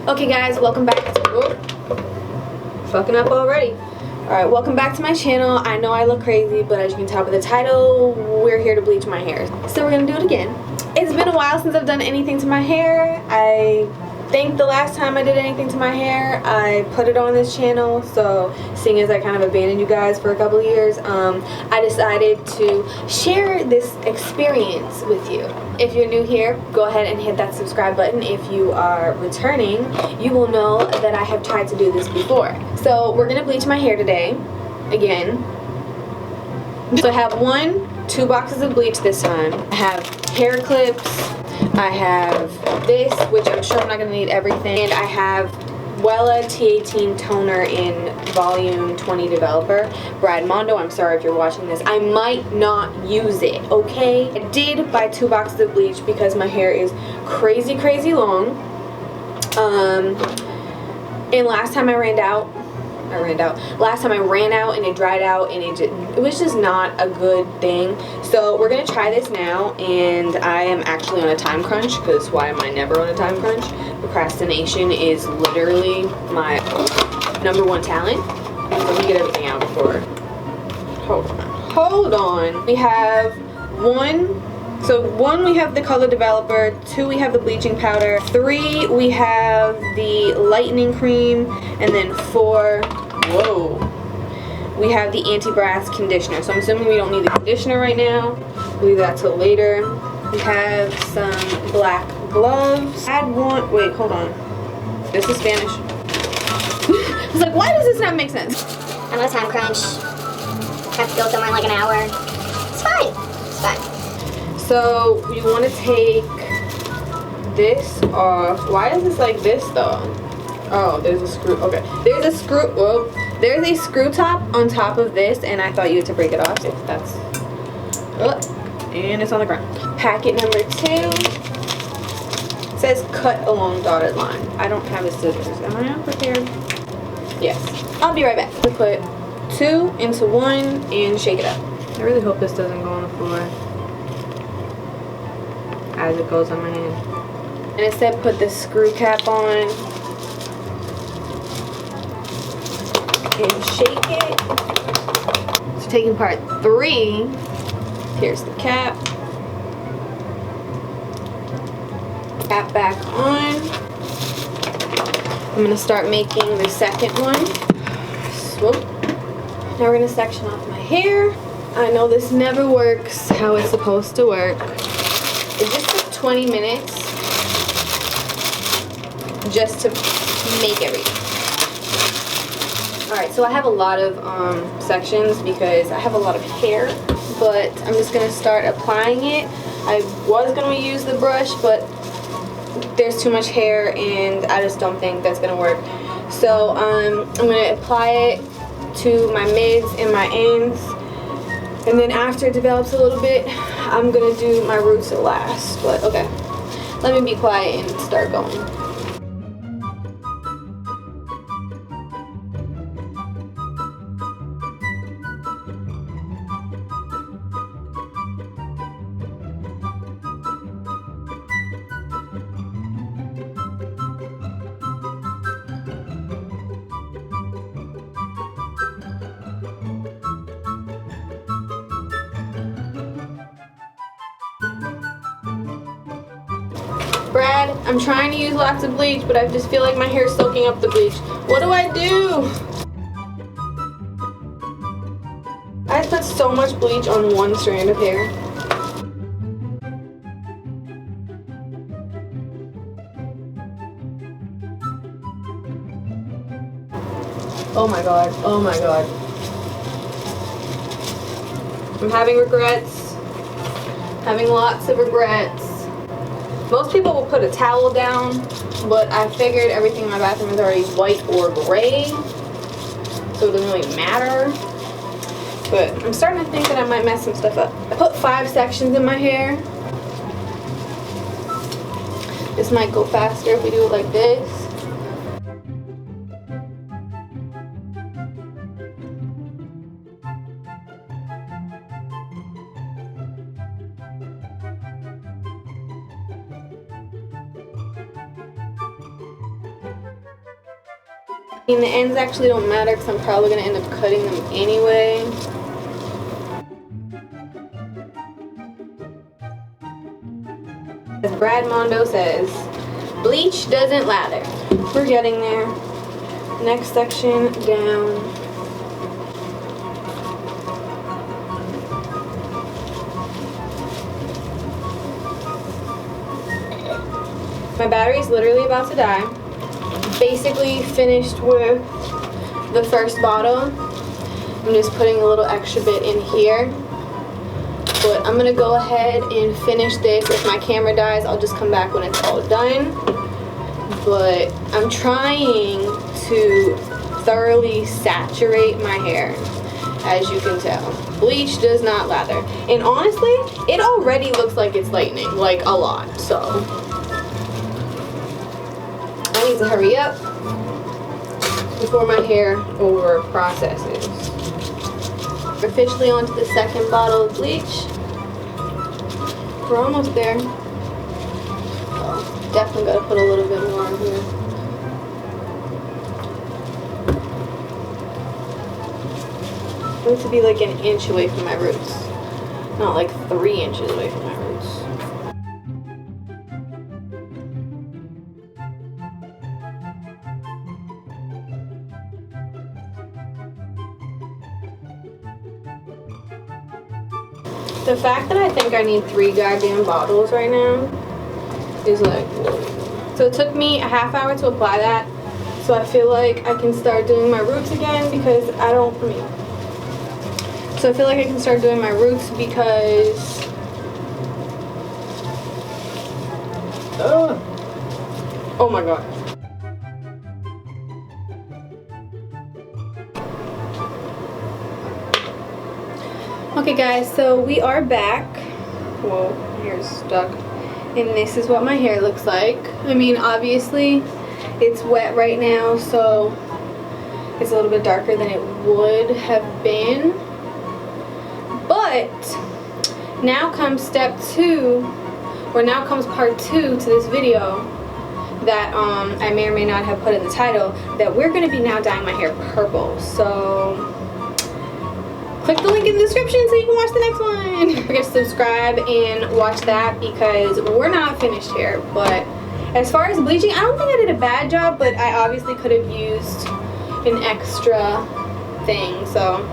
Okay guys, welcome back to, fucking up already. Alright, welcome back to my channel. I know I look crazy, but as you can tell by the title, we're here to bleach my hair. So we're gonna do it again. It's been a while since I've done anything to my hair. I think the last time I did anything to my hair, I put it on this channel. So seeing as I kind of abandoned you guys for a couple of years, I decided to share this experience with you. If you're new here, go ahead and hit that subscribe button. If you are returning, you will know that I have tried to do this before. So we're gonna bleach my hair today, again. So I have two boxes of bleach this time. I have hair clips, I have this, which I'm sure I'm not gonna need everything, and I have Wella T18 toner in volume 20 developer. Brad Mondo, I'm sorry if you're watching this. I might not use it, okay? I did buy 2 boxes of bleach because my hair is crazy long. And last time I ran out and it dried out and it was just not a good thing. So we're gonna try this now, and I am actually on a time crunch because why am I never on a time crunch? Procrastination is literally my #1 talent. So let me get everything out before. Hold on. We have one, we have the color developer, 2 we have the bleaching powder, 3 we have the lightening cream, and then 4, we have the anti-brass conditioner. So I'm assuming we don't need the conditioner right now. We'll leave that till later. We have some black gloves. Wait, hold on. This is Spanish. I was like, why does this not make sense? I'm on a time crunch. Have to go somewhere in like an hour. It's fine. It's fine. So you want to take this off. Why is this like this though? Oh, there's a screw. Okay, there's a screw. Well, there's a screw top on top of this, and I thought you had to break it off. If that's, and it's on the ground. Packet number 2. It says cut along dotted line. I don't have a scissors. Am I unprepared? Yes. I'll be right back. We put 2 into 1 and shake it up. I really hope this doesn't go on the floor as it goes on my hand. And it said put the screw cap on and shake it. So taking part 3, here's the cap. Cap back on. I'm gonna start making the second one. Swoop. Now we're gonna section off my hair. I know this never works how it's supposed to work. It just took 20 minutes just to make everything. Alright, so I have a lot of sections because I have a lot of hair, but I'm just gonna start applying it. I was gonna use the brush, but there's too much hair and I just don't think that's gonna work. So I'm gonna apply it to my mids and my ends, and then after it develops a little bit, I'm gonna do my roots last. But okay, let me be quiet and start going. Brad, I'm trying to use lots of bleach, but I just feel like my hair is soaking up the bleach. What do I do? I put so much bleach on one strand of hair. Oh my god, oh my god. I'm having regrets. Having lots of regrets. Most people will put a towel down, but I figured everything in my bathroom is already white or gray, so it doesn't really matter. But I'm starting to think that I might mess some stuff up. I put 5 sections in my hair. This might go faster if we do it like this. I mean, the ends actually don't matter because I'm probably going to end up cutting them anyway. As Brad Mondo says, bleach doesn't lather. We're getting there. Next section down. My battery's literally about to die. Basically finished with the first bottle. I'm just putting a little extra bit in here. But I'm gonna go ahead and finish this. If my camera dies, I'll just come back when it's all done. But I'm trying to thoroughly saturate my hair, as you can tell. Bleach does not lather. And honestly, it already looks like it's lightening, like a lot, so. I need to hurry up before my hair over processes. We're officially onto the second bottle of bleach. We're almost there. Oh, definitely gotta put a little bit more in here. I need to be like an inch away from my roots, not like 3 inches away from my roots. The fact that I think I need 3 goddamn bottles right now is like, whoa. So it took me a half hour to apply that. So I feel like I can start doing my roots again because so I feel like I can start doing my roots because oh my god. Okay guys, so we are back. Whoa, my hair's stuck. And this is what my hair looks like. I mean, obviously, it's wet right now, so it's a little bit darker than it would have been. But now comes step 2, or now comes part 2 to this video that I may or may not have put in the title, that we're going to be now dyeing my hair purple. So click the link in the description so you can watch the next one. Don't forget to subscribe and watch that because we're not finished here. But as far as bleaching, I don't think I did a bad job, but I obviously could have used an extra thing. So